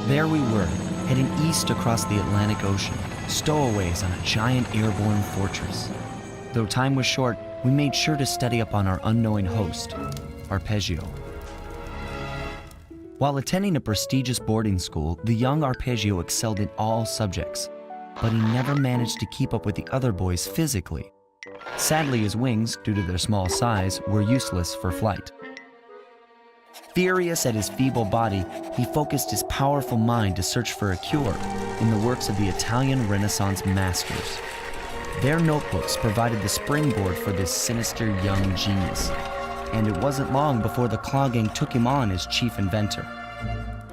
There we were, heading east across the Atlantic Ocean, stowaways on a giant airborne fortress. Though time was short, we made sure to study up on our unknowing host, Arpeggio. While attending a prestigious boarding school, the young Arpeggio excelled in all subjects, but he never managed to keep up with the other boys physically. Sadly, his wings, due to their small size, were useless for flight. Furious at his feeble body, he focused his powerful mind to search for a cure in the works of the Italian Renaissance masters. Their notebooks provided the springboard for this sinister young genius, and it wasn't long before the Klaww Gang took him on as chief inventor.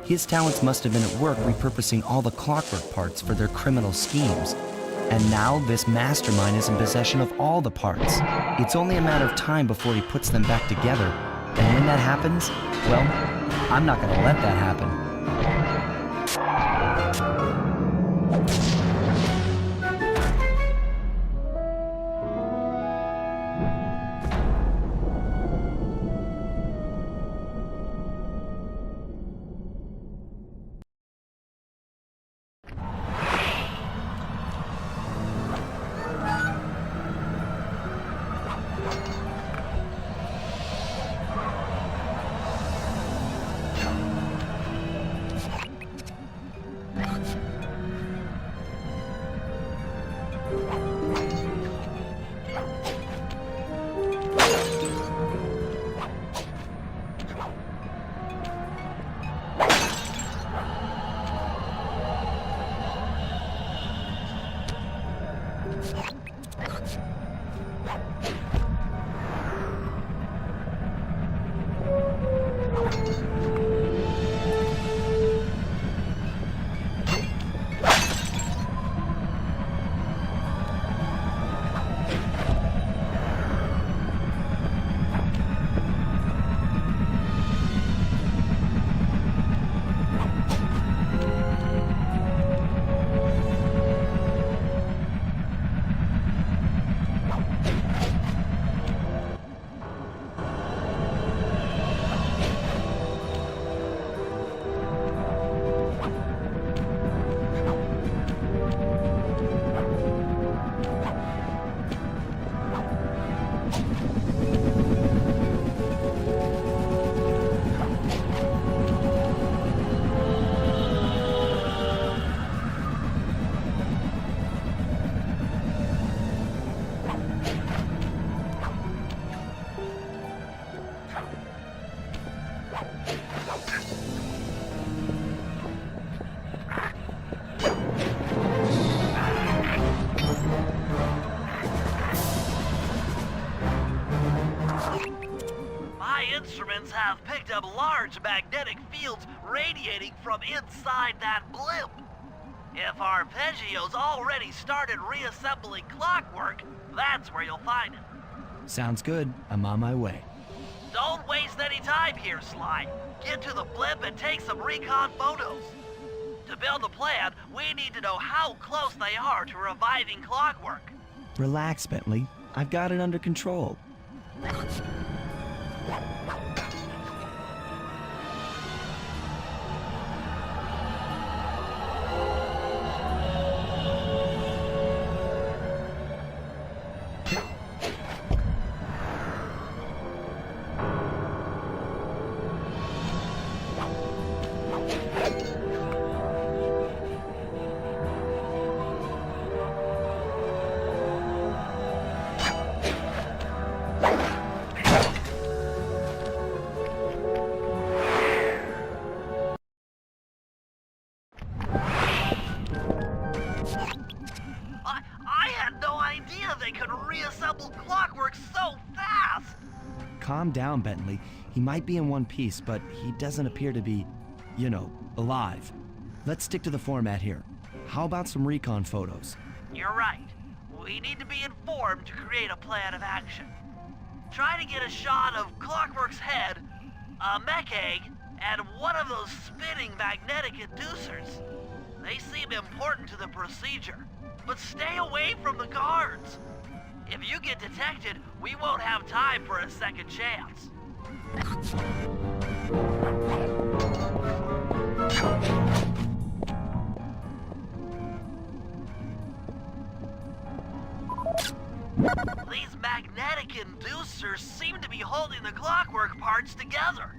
His talents must have been at work repurposing all the Clockwerk parts for their criminal schemes, and now this mastermind is in possession of all the parts. It's only a matter of time before he puts them back together, and when that happens, well, I'm not gonna let that happen. Instruments have picked up large magnetic fields radiating from inside that blimp. If Arpeggio's already started reassembling Clockwerk, that's where you'll find him. Sounds good. I'm on my way. Don't waste any time here, Sly. Get to the blimp and take some recon photos. To build a plan, we need to know how close they are to reviving Clockwerk. Relax, Bentley. I've got it under control. They could reassemble Clockwerk so fast! Calm down, Bentley. He might be in one piece, but he doesn't appear to be, you know, alive. Let's stick to the format here. How about some recon photos? You're right. We need to be informed to create a plan of action. Try to get a shot of Clockwerk's head, a mech egg, and one of those spinning magnetic inducers. They seem important to the procedure, but stay away from the guards. If you get detected, we won't have time for a second chance. sensors seem to be holding the Clockwerk parts together.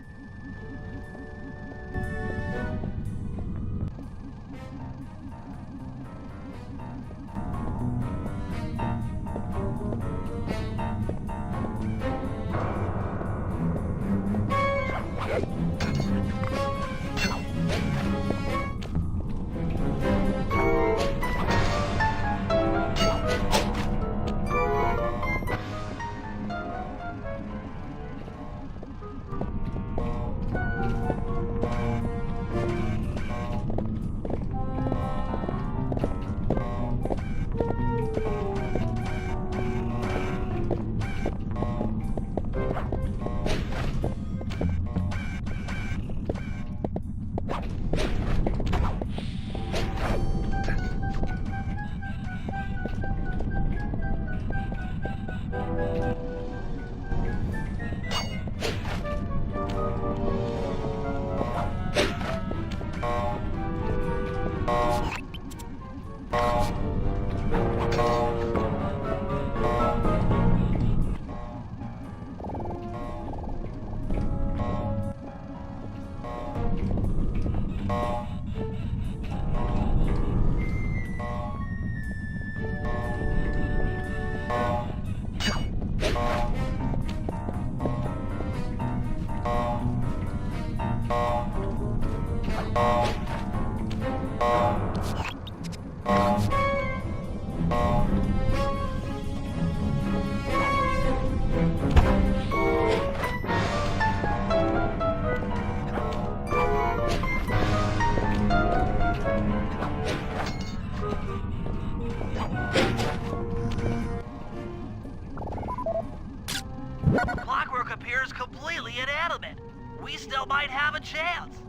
Clockwerk appears completely inanimate. We still might have a chance.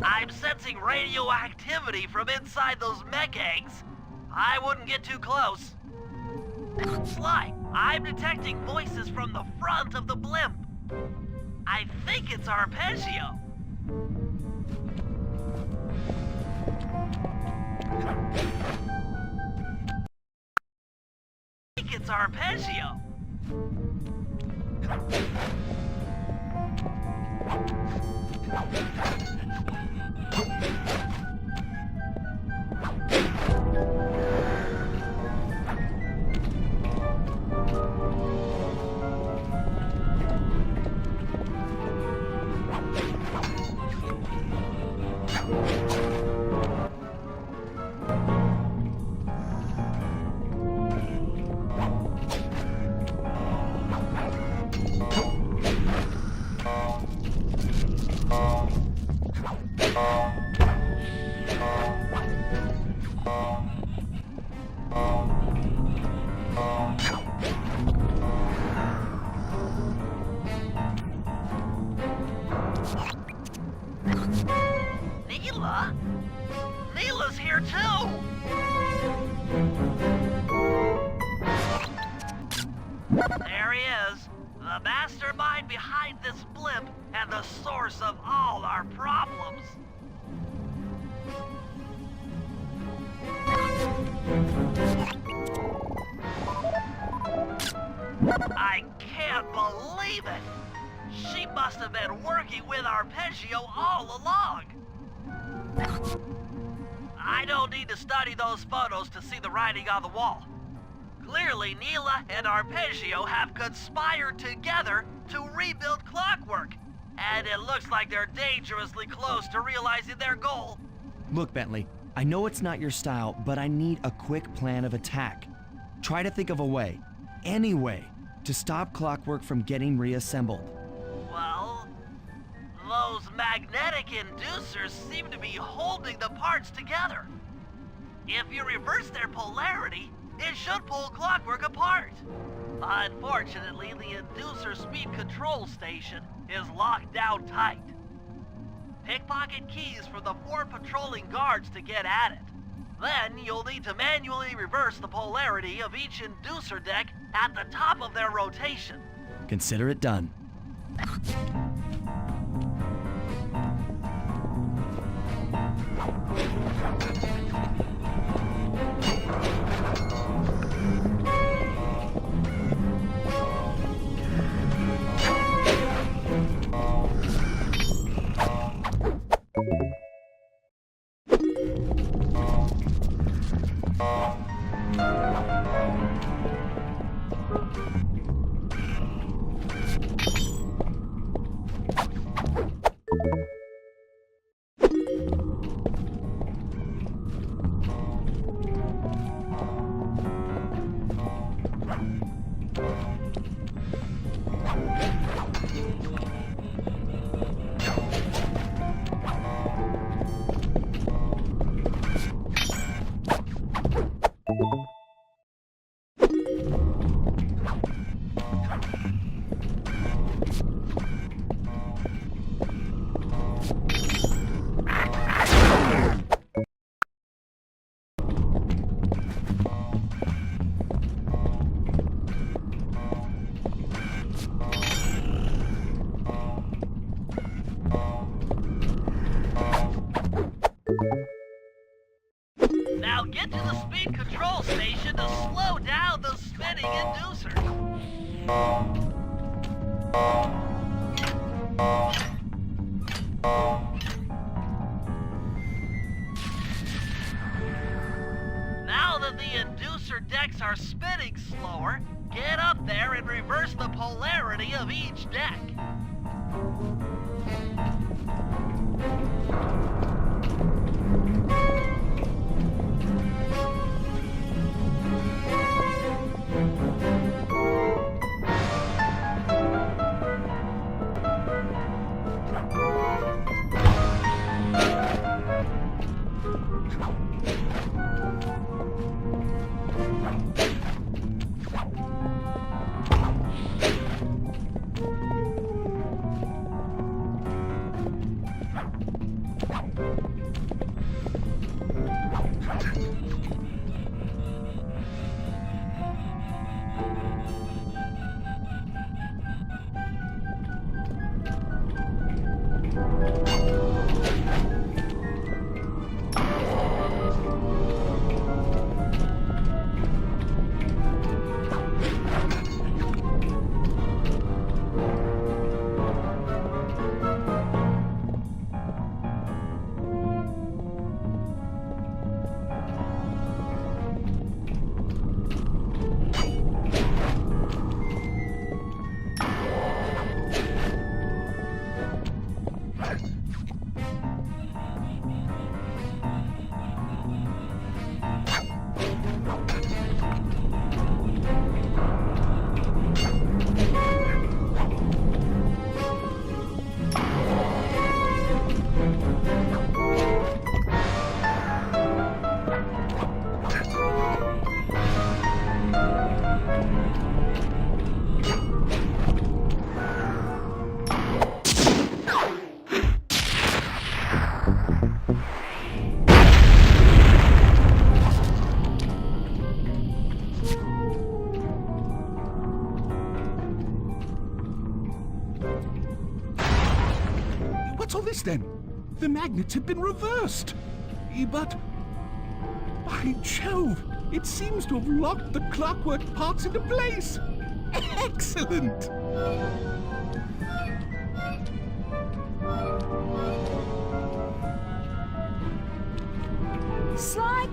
I'm sensing radioactivity from inside those mech eggs. I wouldn't get too close. Sly, I'm detecting voices from the front of the blimp. I think it's arpeggio. I think it's arpeggio. Neela's here too! There he is, the mastermind behind this blimp and the source of all our problems. I can't believe it! She must have been working with Arpeggio all along. I don't need to study those photos to see the writing on the wall. Clearly, Neela and Arpeggio have conspired together to rebuild Clockwerk, and it looks like they're dangerously close to realizing their goal. Look, Bentley, I know it's not your style, but I need a quick plan of attack. Try to think of a way, any way, to stop Clockwerk from getting reassembled. Well, those magnetic inducers seem to be holding the parts together. If you reverse their polarity, it should pull Clockwerk apart. Unfortunately, the inducer speed control station is locked down tight. Pickpocket keys for the 4 patrolling guards to get at it. Then you'll need to manually reverse the polarity of each inducer deck at the top of their rotation. Consider it done. Now get to the speed control station to slow down the spinning inducer. Now that the inducer decks are spinning slower, get up there and reverse the polarity of each deck. What's all this then? The magnets have been reversed. But, by Jove, it seems to have locked the Clockwerk parts into place. Excellent!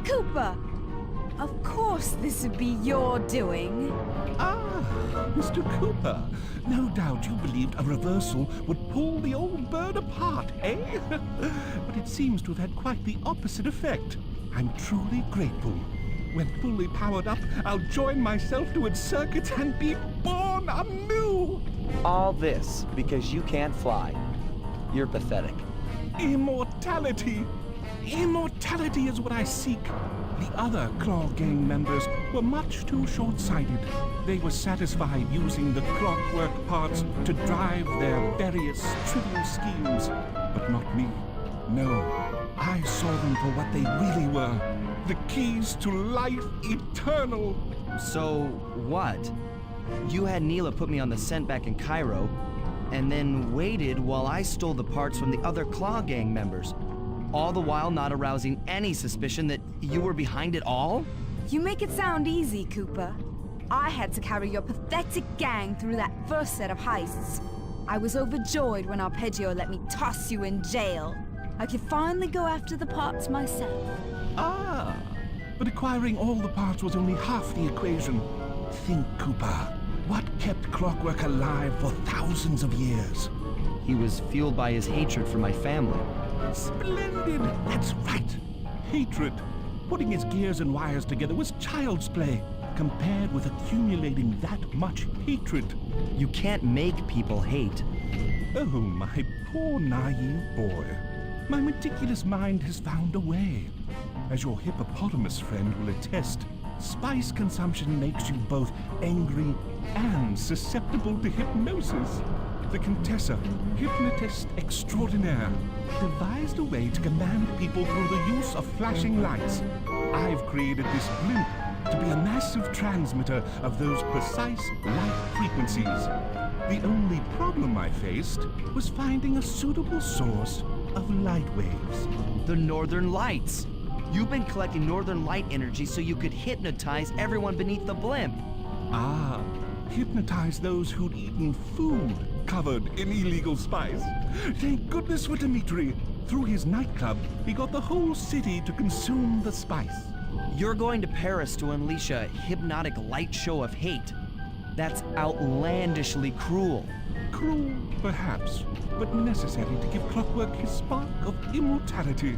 Cooper! Of course this would be your doing. Ah, Mr. Cooper. No doubt you believed a reversal would pull the old bird apart, eh? But it seems to have had quite the opposite effect. I'm truly grateful. When fully powered up, I'll join myself to its circuits and be born anew! All this because you can't fly. You're pathetic. Immortality! Immortality is what I seek. The other Klaww Gang members were much too short-sighted. They were satisfied using the Clockwerk parts to drive their various trivial schemes. But not me. No, I saw them for what they really were. The keys to life eternal. So, what? You had Neela put me on the scent back in Cairo, and then waited while I stole the parts from the other Klaww Gang members, all the while not arousing any suspicion that you were behind it all? You make it sound easy, Cooper. I had to carry your pathetic gang through that first set of heists. I was overjoyed when Arpeggio let me toss you in jail. I could finally go after the parts myself. Ah, but acquiring all the parts was only half the equation. Think, Cooper. What kept Clockwerk alive for thousands of years? He was fueled by his hatred for my family. Splendid! That's right. Hatred. Putting his gears and wires together was child's play, compared with accumulating that much hatred. You can't make people hate. Oh, my poor naive boy. My meticulous mind has found a way. As your hippopotamus friend will attest, spice consumption makes you both angry and susceptible to hypnosis. The Contessa, hypnotist extraordinaire, devised a way to command people through the use of flashing lights. I've created this blimp to be a massive transmitter of those precise light frequencies. The only problem I faced was finding a suitable source of light waves. The Northern Lights. You've been collecting Northern Light energy so you could hypnotize everyone beneath the blimp. Ah, hypnotize those who'd eaten food covered in illegal spice. Thank goodness for Dimitri. Through his nightclub, he got the whole city to consume the spice. You're going to Paris to unleash a hypnotic light show of hate. That's outlandishly cruel. Cruel, perhaps, but necessary to give Clockwerk his spark of immortality.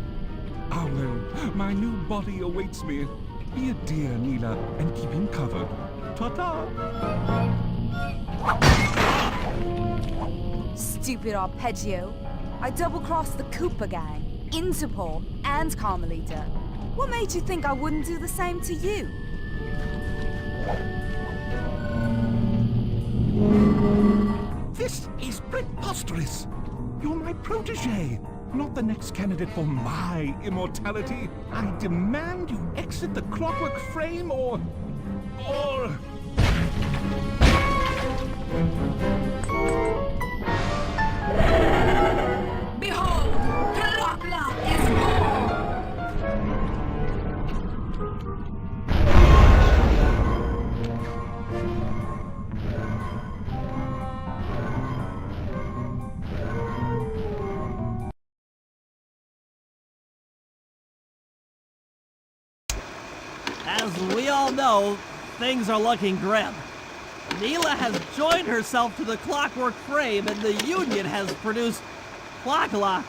Arlo, my new body awaits me. Be a dear, Neela, and keep him covered. Ta-ta! Stupid Arpeggio. I double-crossed the Cooper Gang, Interpol, and Carmelita. What made you think I wouldn't do the same to you? This is preposterous! You're my protege, not the next candidate for my immortality. I demand you exit the Clockwerk frame or... Behold, Clockwerk is born! As we all know, things are looking grim. Neela has joined herself to the Clockwerk frame and the Union has produced Klaww.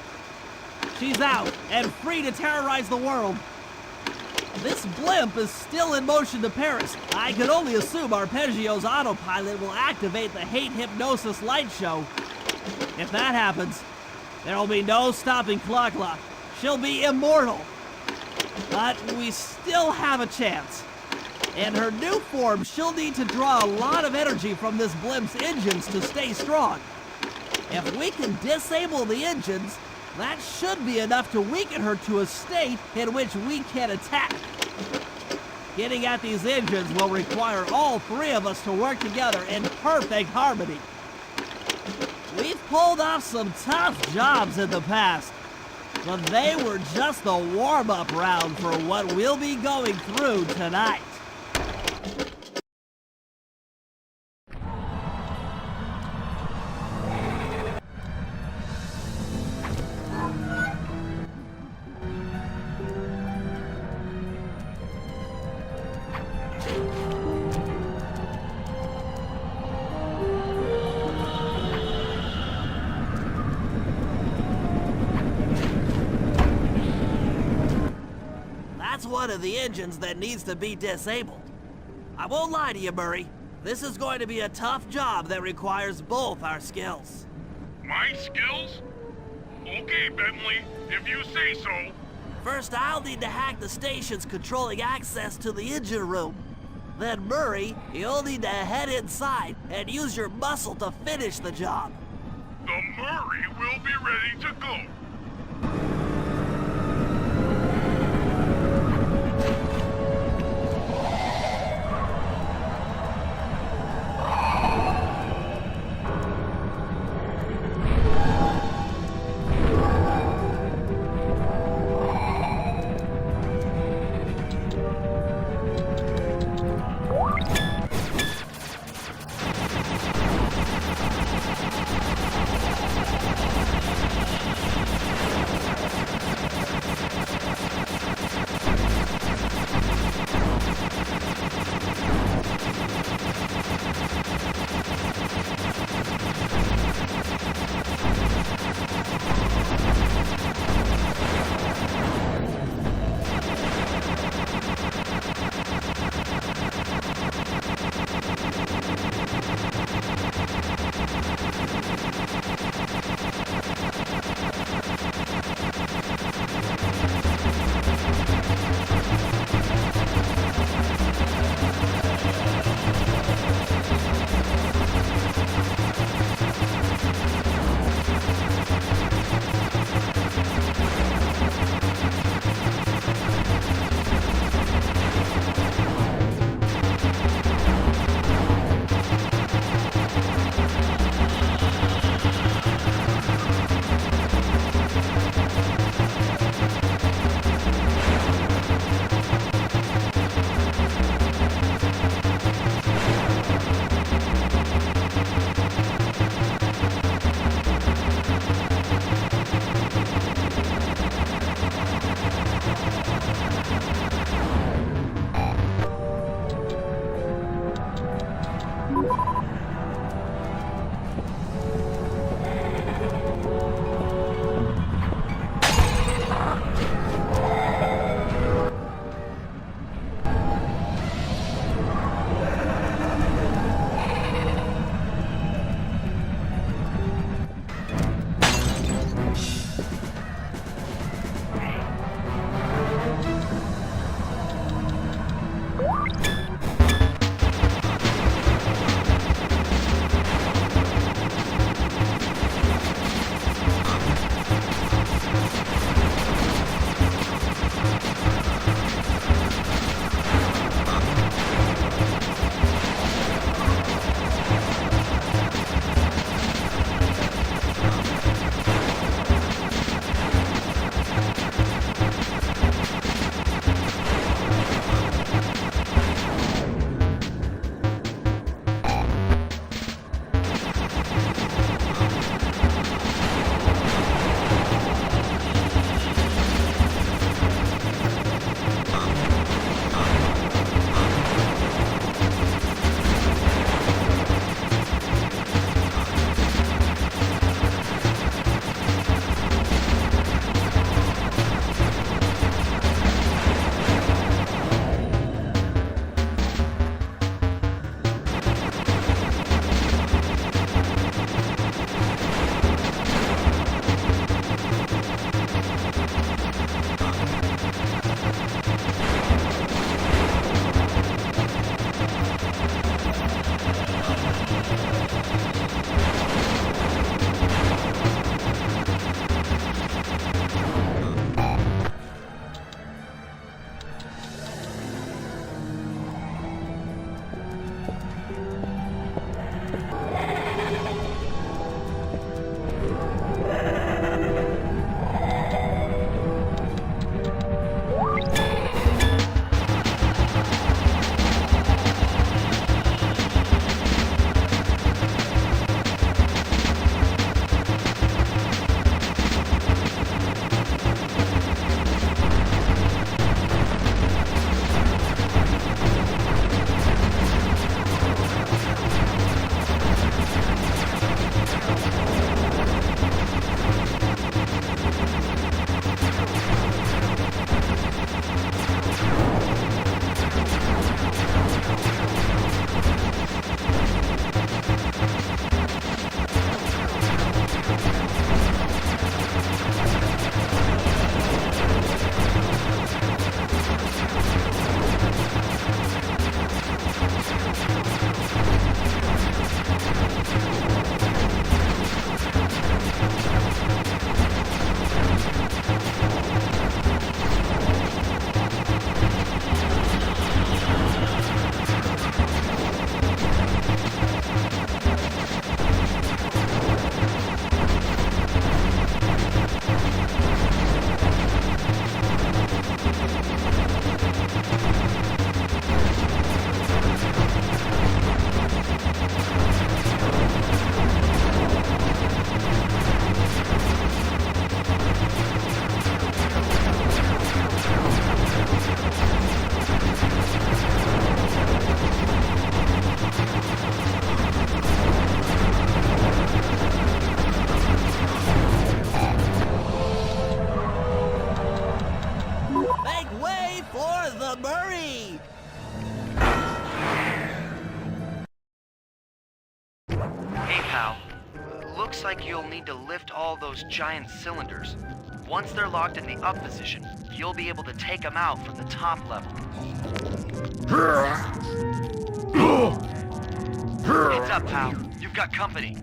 She's out and free to terrorize the world. This blimp is still in motion to Paris. I could only assume Arpeggio's autopilot will activate the hate hypnosis light show. If that happens, there'll be no stopping Klaww. She'll be immortal. But we still have a chance. In her new form, she'll need to draw a lot of energy from this blimp's engines to stay strong. If we can disable the engines, that should be enough to weaken her to a state in which we can attack. Getting at these engines will require all three of us to work together in perfect harmony. We've pulled off some tough jobs in the past, but they were just the warm-up round for what we'll be going through tonight. That's one of the engines that needs to be disabled. I won't lie to you, Murray. This is going to be a tough job that requires both our skills. My skills? Okay, Bentley, if you say so. First, I'll need to hack the stations controlling access to the engine room. Then, Murray, you'll need to head inside and use your muscle to finish the job. The Murray will be ready to go. Make way for the Murray! Hey, pal. Looks like you'll need to lift all those giant cylinders. Once they're locked in the up position, you'll be able to take them out from the top level. Heads up, pal. You've got company.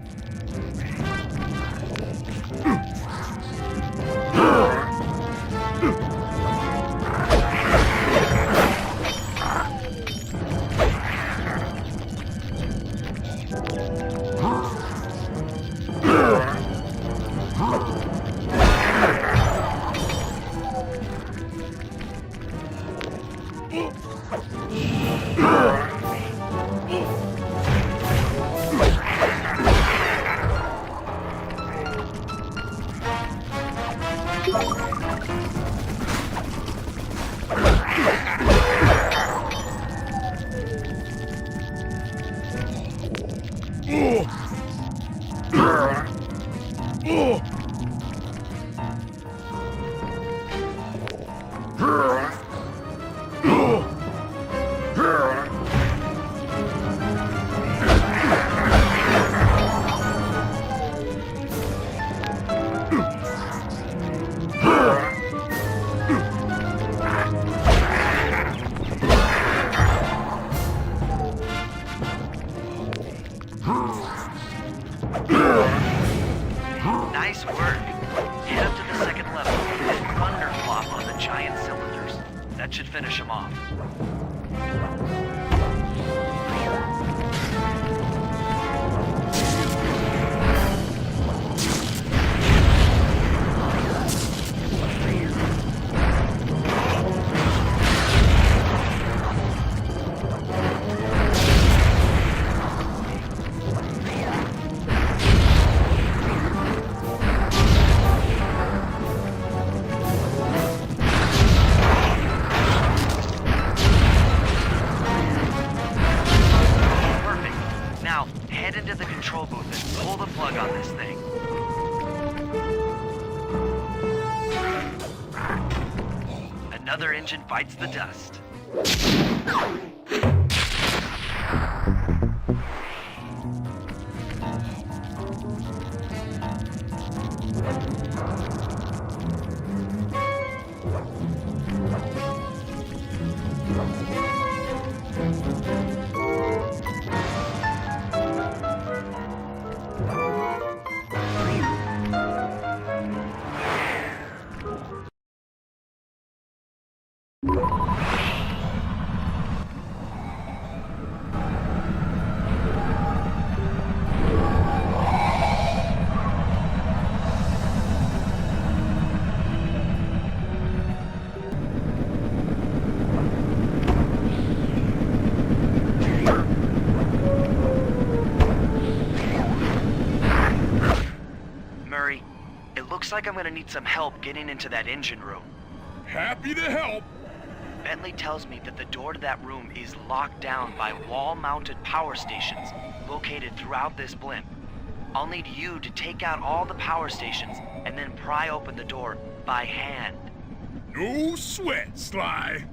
Nice work. Head up to the second level and thunderclop on the giant cylinders. That should finish them off. Head into the control booth and pull the plug on this thing. Another engine bites the dust. Murray, it looks like I'm gonna need some help getting into that engine room. Happy to help. Bentley tells me that the door to that room is locked down by wall-mounted power stations located throughout this blimp. I'll need you to take out all the power stations and then pry open the door by hand. No sweat, Sly.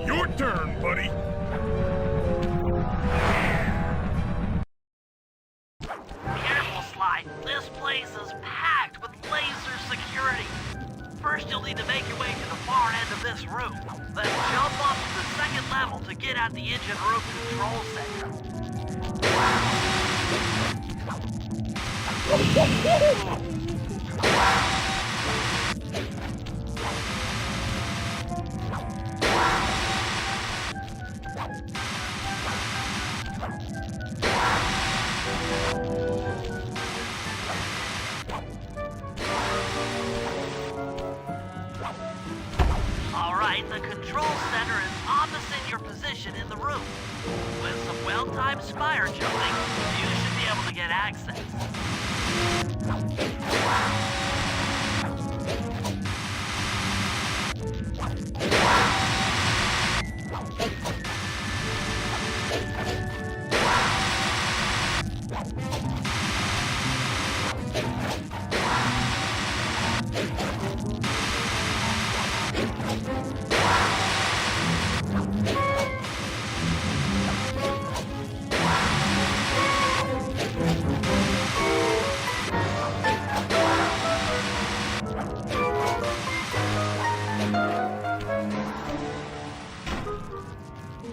Your turn, buddy. Careful, Sly. This place is packed with laser security. First, you'll need to make your way to the far end of this room. Then jump up to the second level to get at the engine room control center. Alright, the control center is opposite your position in the room. With some well-timed spire jumping, you should be able to get access.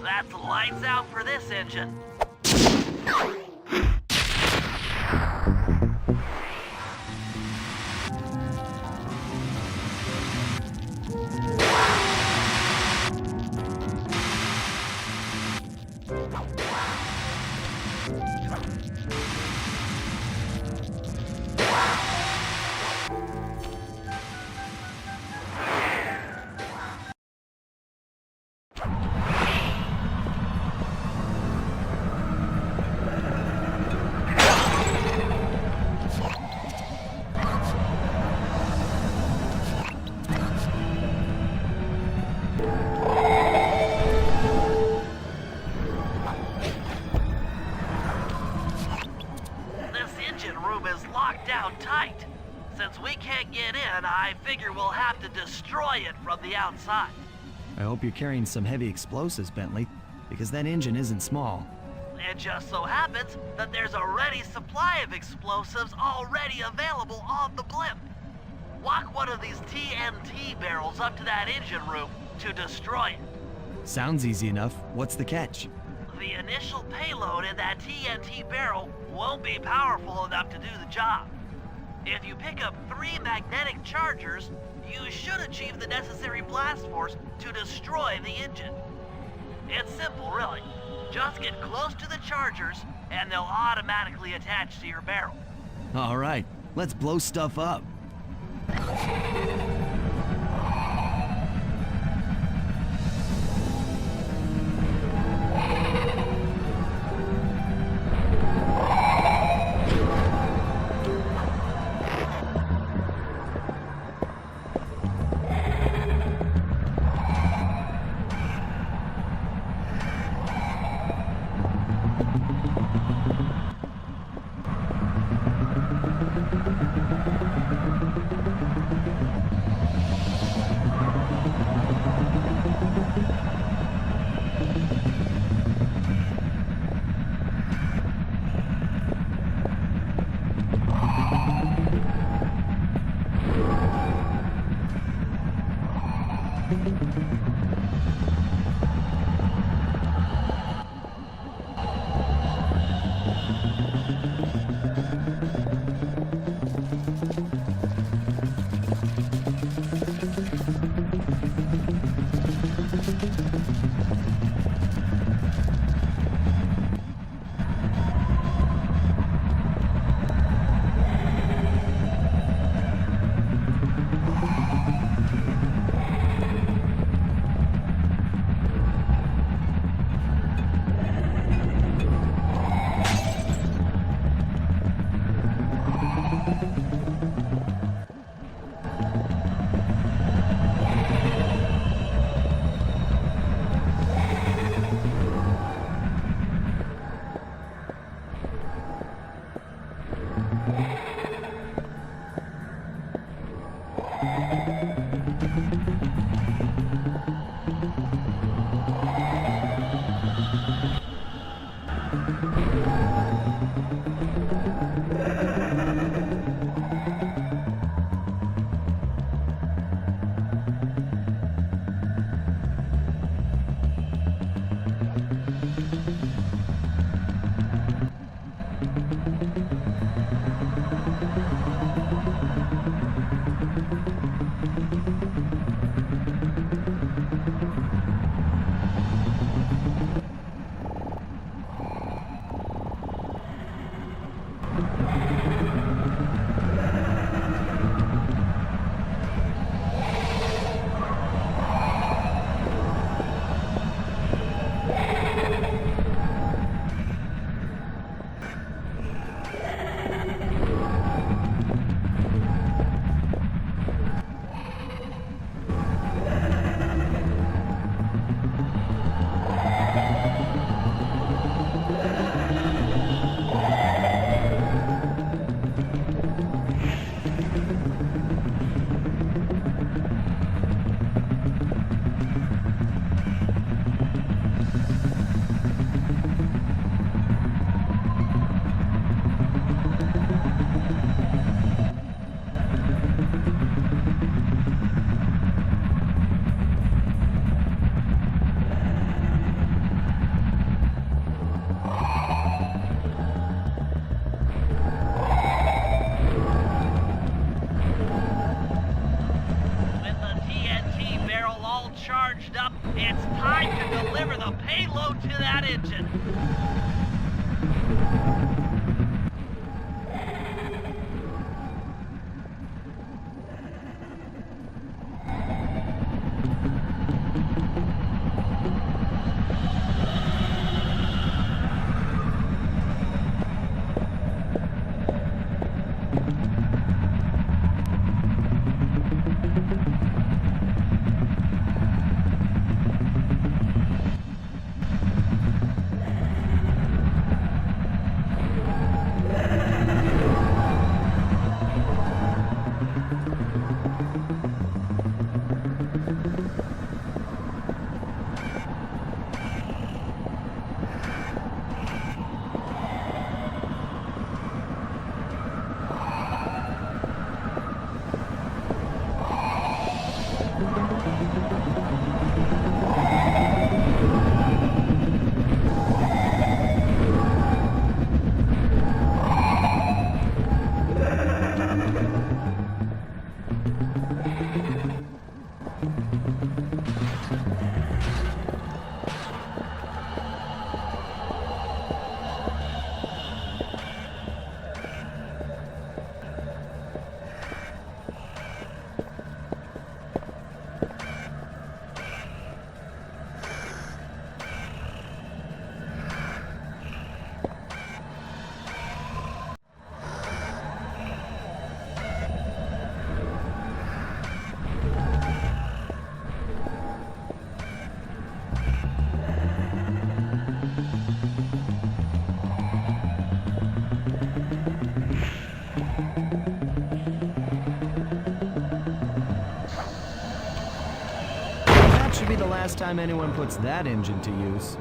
That's lights out for this engine. Tight. Since we can't get in, I figure we'll have to destroy it from the outside. I hope you're carrying some heavy explosives, Bentley, because that engine isn't small. It just so happens that there's a ready supply of explosives already available on the blimp. Walk one of these TNT barrels up to that engine room to destroy it. Sounds easy enough. What's the catch? The initial payload in that TNT barrel won't be powerful enough to do the job. If you pick up 3 magnetic chargers, you should achieve the necessary blast force to destroy the engine. It's simple, really. Just get close to the chargers, and they'll automatically attach to your barrel. All right, let's blow stuff up. It's time to deliver the payload to that engine. That should be the last time anyone puts that engine to use.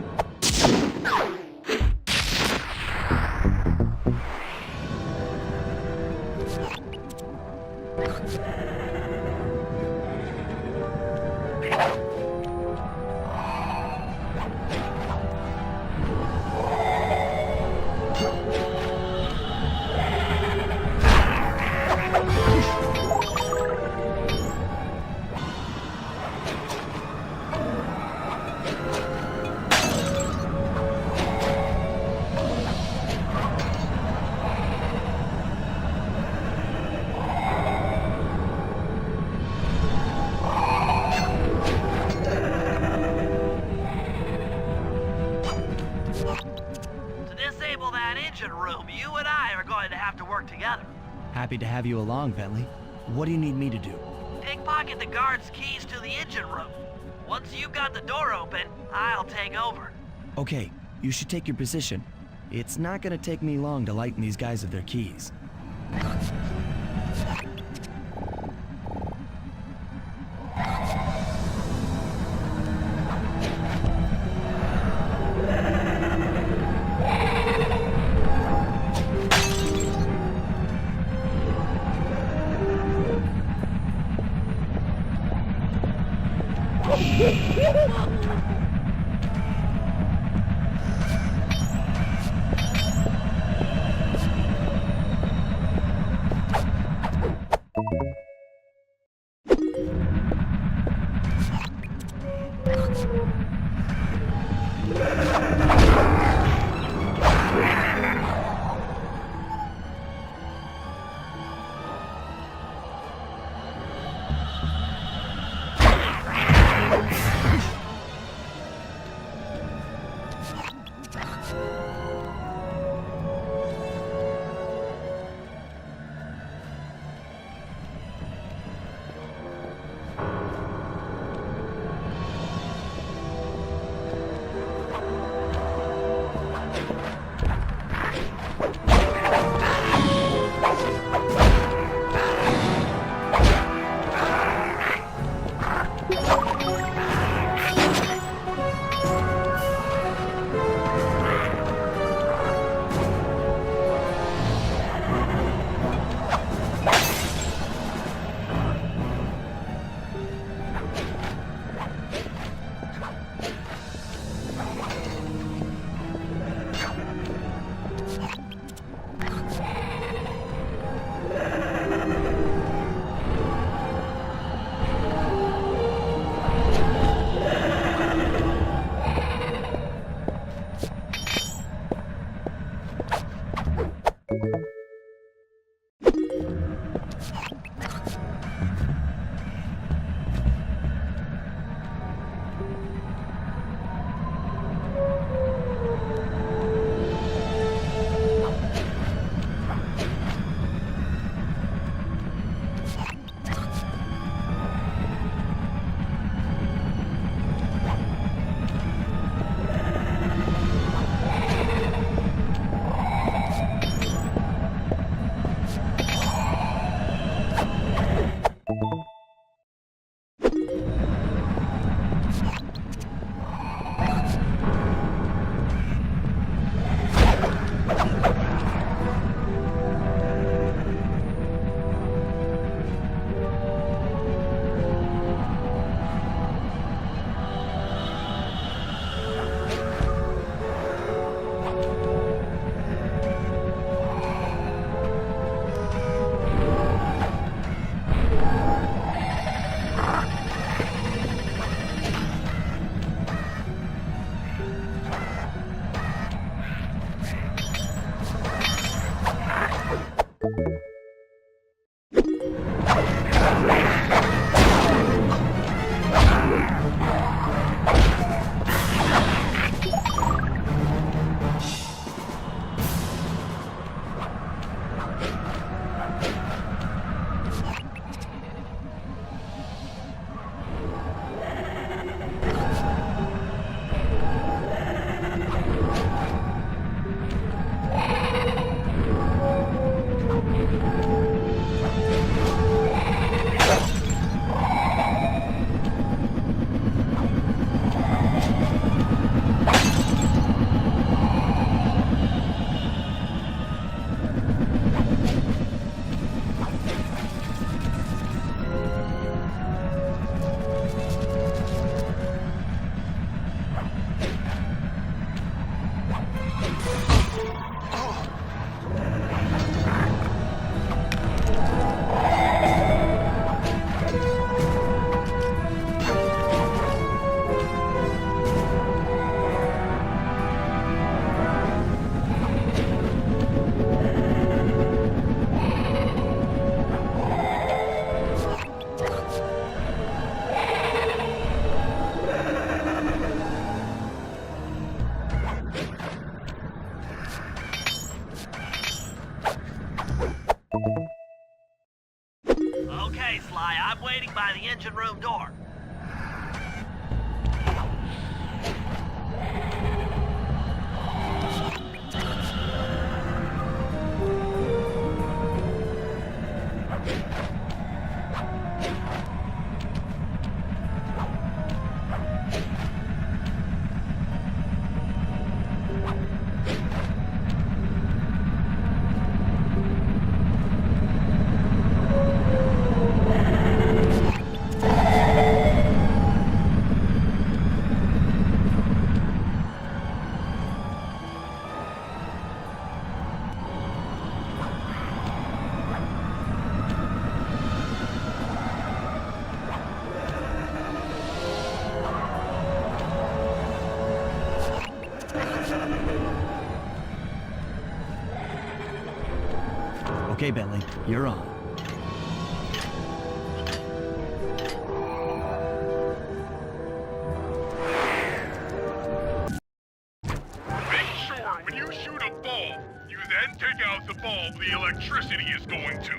Happy to have you along, Bentley. What do you need me to do? Pickpocket the guard's keys to the engine room. Once you've got the door open, I'll take over. Okay, you should take your position. It's not gonna take me long to lighten these guys of their keys. Okay, Sly, I'm waiting by the engine room door. Okay, Bentley, you're on. Make sure when you shoot a bulb, you then take out the bulb the electricity is going to.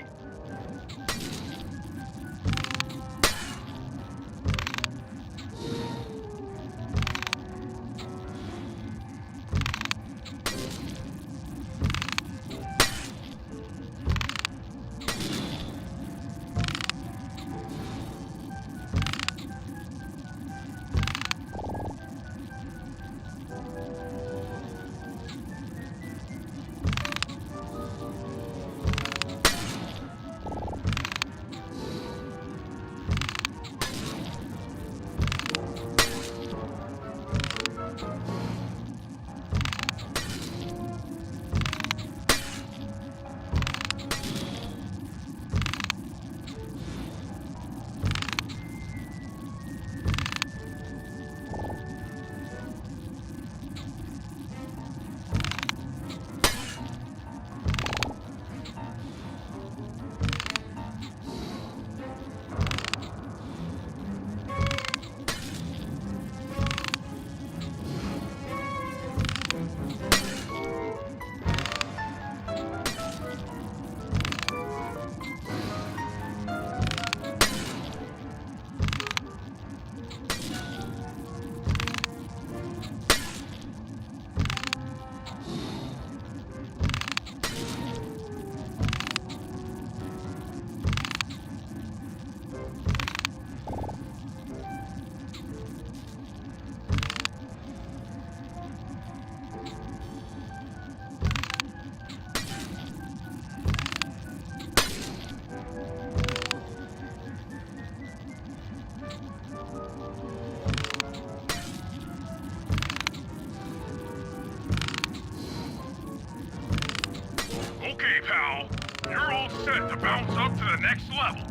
Okay, pal. You're all set to bounce up to the next level.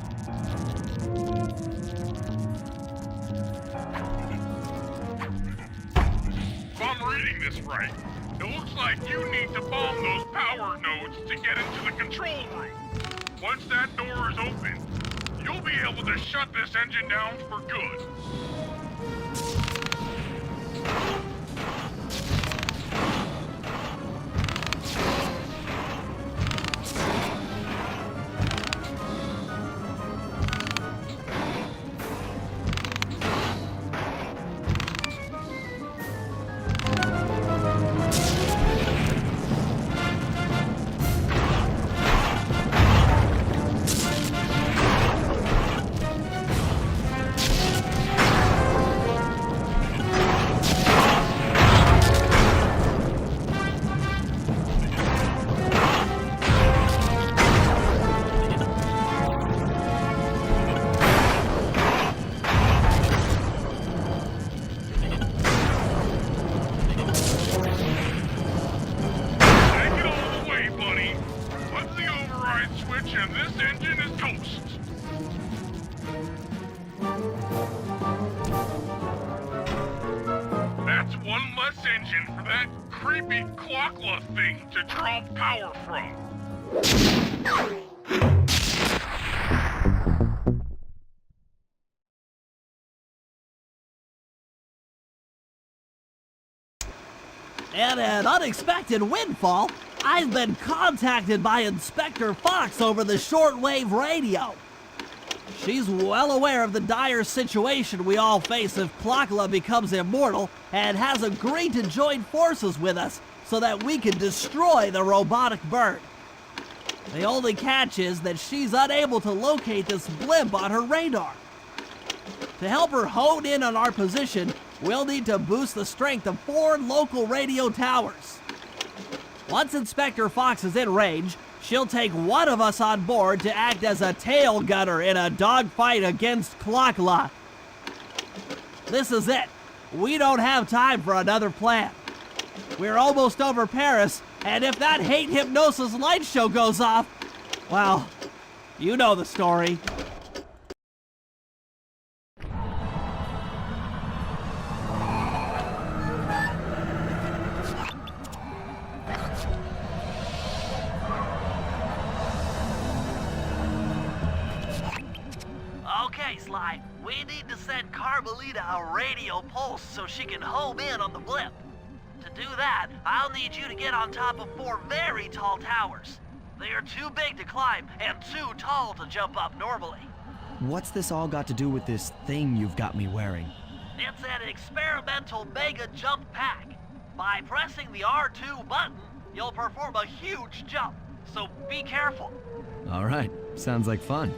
If I'm reading this right, it looks like you need to bomb those power nodes to get into the control room. Once that door is open, you'll be able to shut this engine down for good. And this engine is toast. That's one less engine for that creepy Clockwerk thing to draw power from. And an unexpected windfall, I've been contacted by Inspector Fox over the shortwave radio. She's well aware of the dire situation we all face if Clockwerk becomes immortal and has agreed to join forces with us so that we can destroy the robotic bird. The only catch is that she's unable to locate this blimp on her radar. To help her hone in on our position, we'll need to boost the strength of 4 local radio towers. Once Inspector Fox is in range, she'll take one of us on board to act as a tail gunner in a dogfight against Clockwerk. This is it. We don't have time for another plan. We're almost over Paris, and if that hate hypnosis light show goes off, well, you know the story. Okay, Sly, we need to send Carmelita a radio pulse so she can home in on the blip. To do that, I'll need you to get on top of 4 very tall towers. They are too big to climb and too tall to jump up normally. What's this all got to do with this thing you've got me wearing? It's an experimental mega jump pack. By pressing the R2 button, you'll perform a huge jump, so be careful. All right, sounds like fun.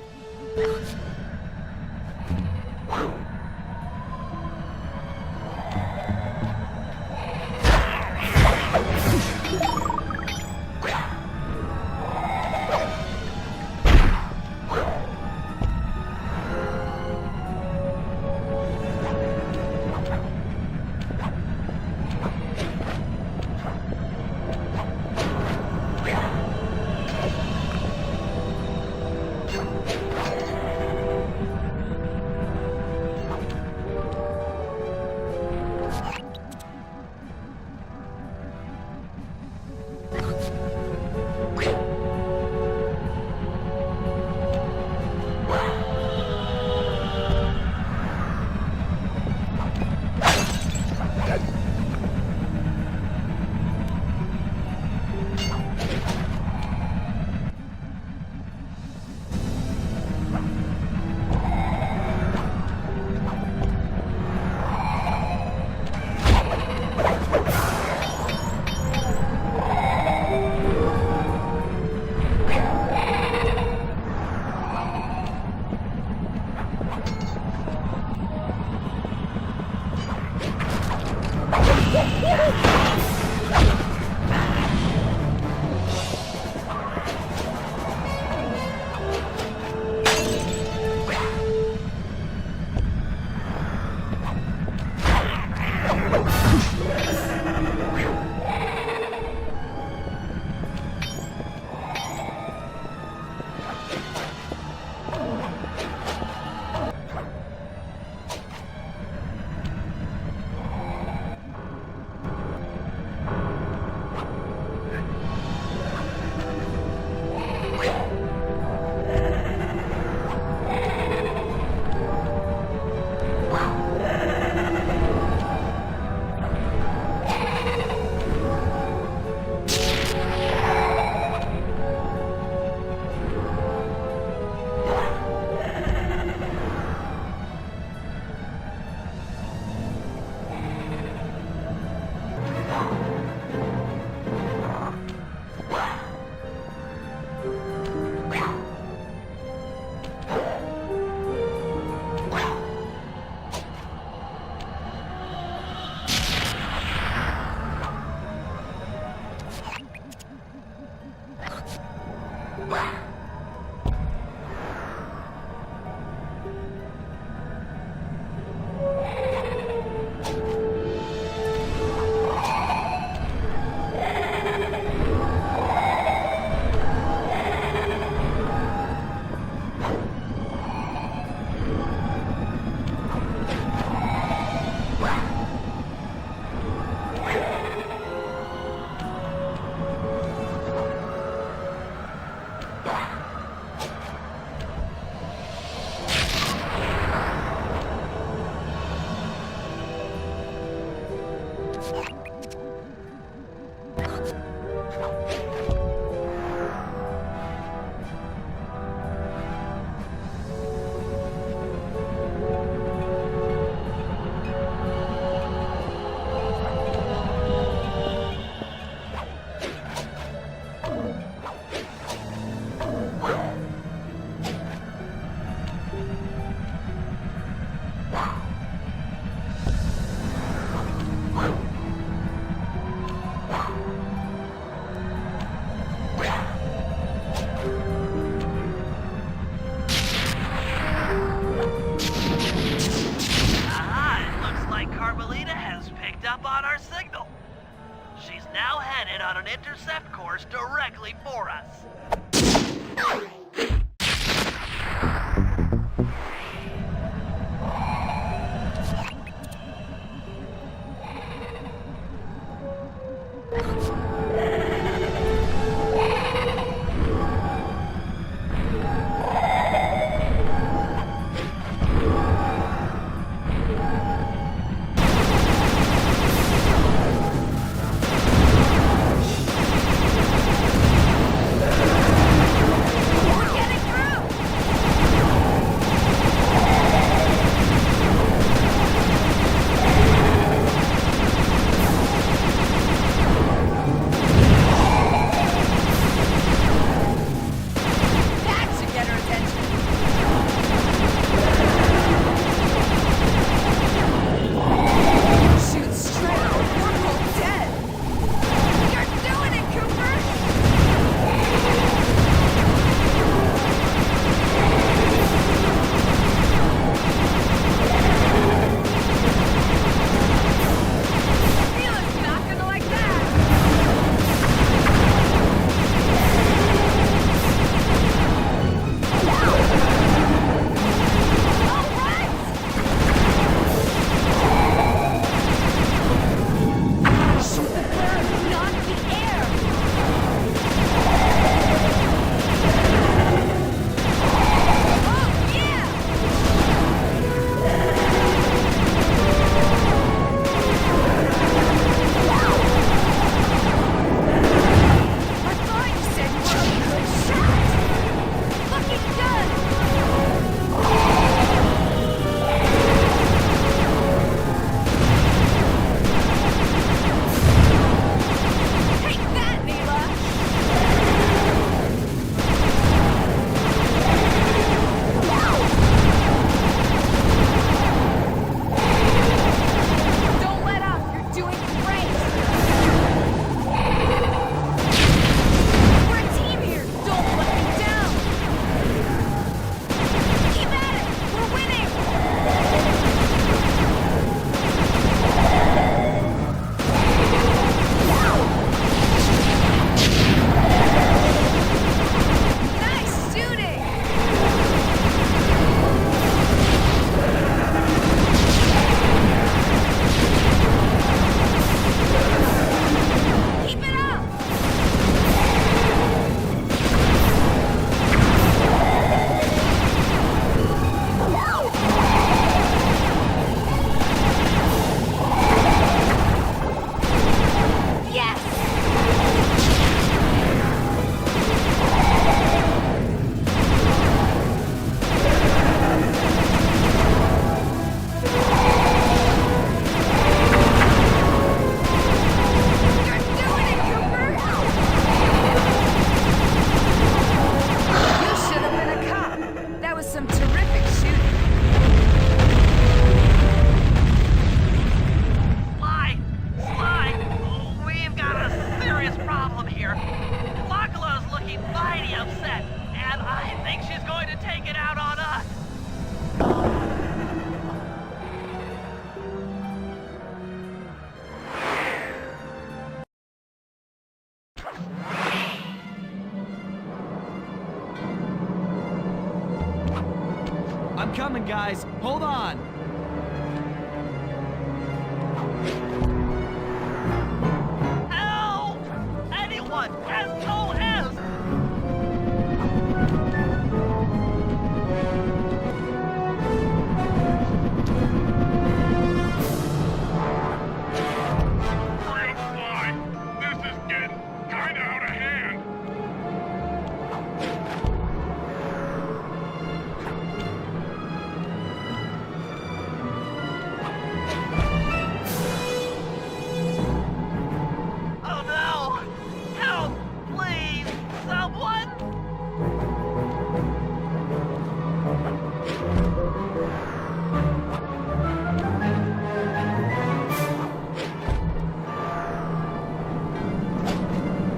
some terrific shooting. Sly, we've got a serious problem here. Klaww's looking mighty upset, and I think she's going to take it out on us. I'm coming, guys. Hold on. Help! Anyone, SOS! Real Sly, this is getting kinda out of hand. Oh no! Help! Please! Someone!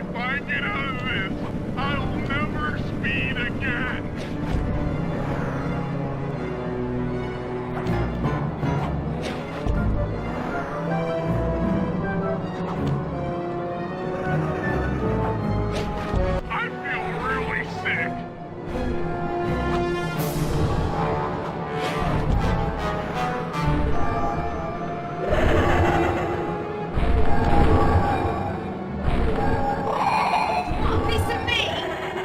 If I get out of this, I'll never speed again. I feel really sick. A piece of me!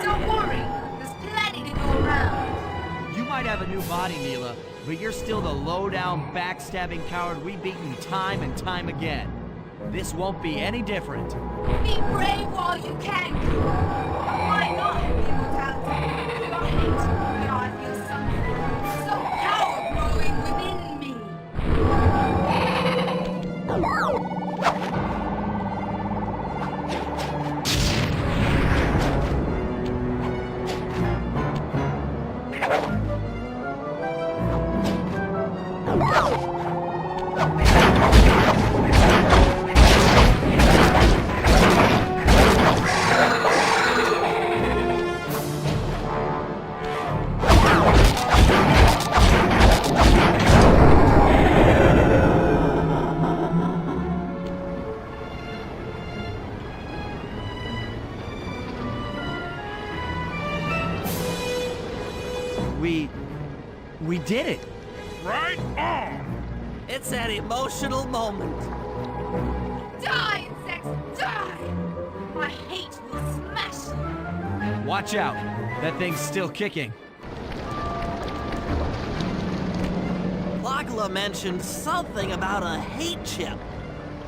Don't worry, there's plenty to go around. You might have a new body, Mila, but you're still the low-down, backstabbing coward we've beaten time and time again. This won't be any different. Be brave while you can, Cooper. I might not have the immortality to your hate, but I feel something so power growing within me. We did it! Right on! It's an emotional moment. Die, insects, die! My hate will smash you. Watch out! That thing's still kicking. Klaww mentioned something about a hate chip.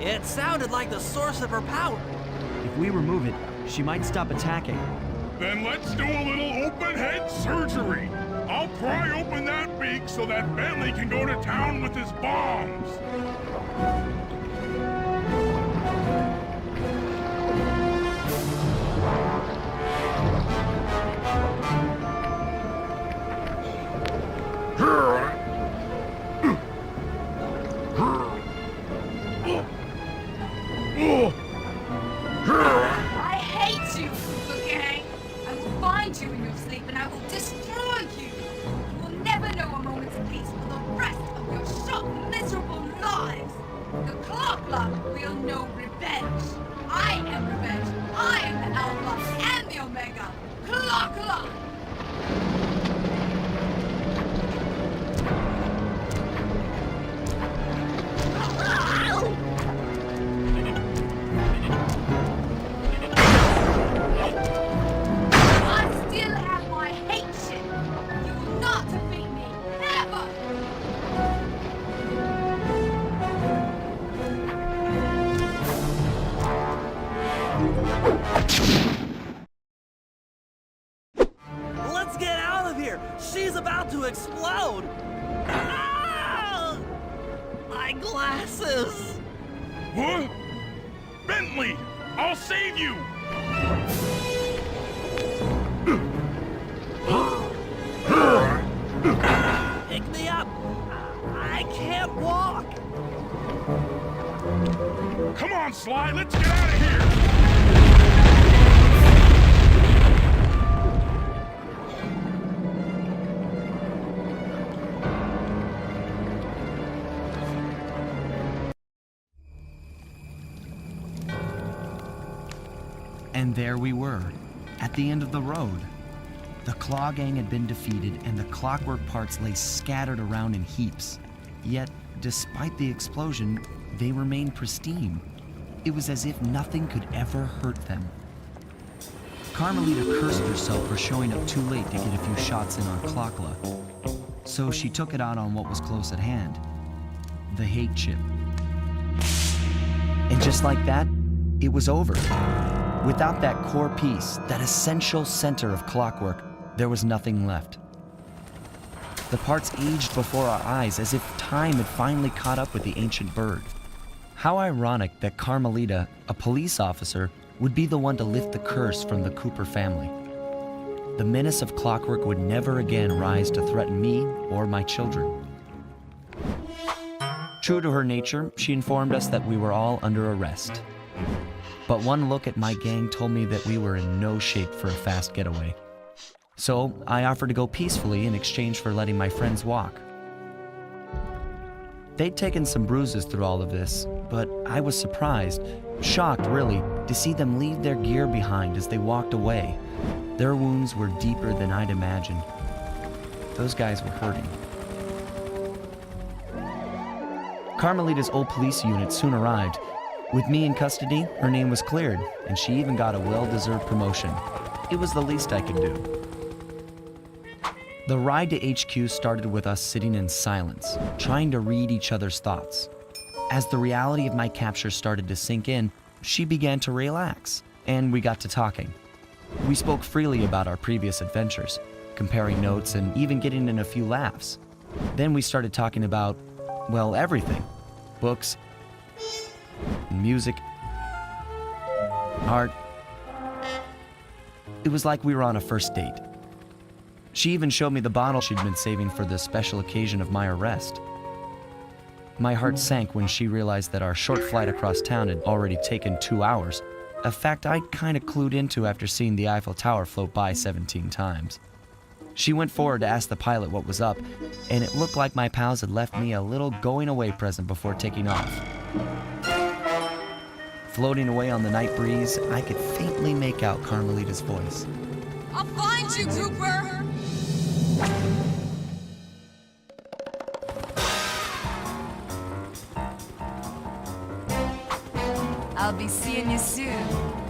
It sounded like the source of her power. If we remove it, she might stop attacking. Then let's do a little open head surgery. I'll pry open that beak so that Bentley can go to town with his bombs. I hate you, Klaww Gang. I will find you in your sleep and I will destroy you. You will never know a moment's peace for the rest of your short, miserable lives. The Clockwerk will know revenge. I am revenge. I am the Alpha and the Omega. Clockwerk! I still have my hate shit. You will not defeat me. Never! Let's get out of here! She's about to explode! Ah! My glasses! What? Bentley, I'll save you! Walk! Come on, Sly, let's get out of here! And there we were, at the end of the road. The Klaww Gang had been defeated, and the Clockwerk parts lay scattered around in heaps. Yet, despite the explosion, they remained pristine. It was as if nothing could ever hurt them. Carmelita cursed herself for showing up too late to get a few shots in on Clockwerk. So she took it out on what was close at hand, the hate chip. And just like that, it was over. Without that core piece, that essential center of Clockwerk, there was nothing left. The parts aged before our eyes as if time had finally caught up with the ancient bird. How ironic that Carmelita, a police officer, would be the one to lift the curse from the Cooper family. The menace of Clockwerk would never again rise to threaten me or my children. True to her nature, she informed us that we were all under arrest. But one look at my gang told me that we were in no shape for a fast getaway. So I offered to go peacefully in exchange for letting my friends walk. They'd taken some bruises through all of this, but I was surprised, shocked really, to see them leave their gear behind as they walked away. Their wounds were deeper than I'd imagined. Those guys were hurting. Carmelita's old police unit soon arrived. With me in custody, her name was cleared, and she even got a well-deserved promotion. It was the least I could do. The ride to HQ started with us sitting in silence, trying to read each other's thoughts. As the reality of my capture started to sink in, she began to relax, and we got to talking. We spoke freely about our previous adventures, comparing notes and even getting in a few laughs. Then we started talking about, well, everything. Books, music, art. It was like we were on a first date. She even showed me the bottle she'd been saving for the special occasion of my arrest. My heart sank when she realized that our short flight across town had already taken 2 hours, a fact I'd kind of clued into after seeing the Eiffel Tower float by 17 times. She went forward to ask the pilot what was up, and it looked like my pals had left me a little going-away present before taking off. Floating away on the night breeze, I could faintly make out Carmelita's voice. I'll find you, Cooper! I'll be seeing you soon.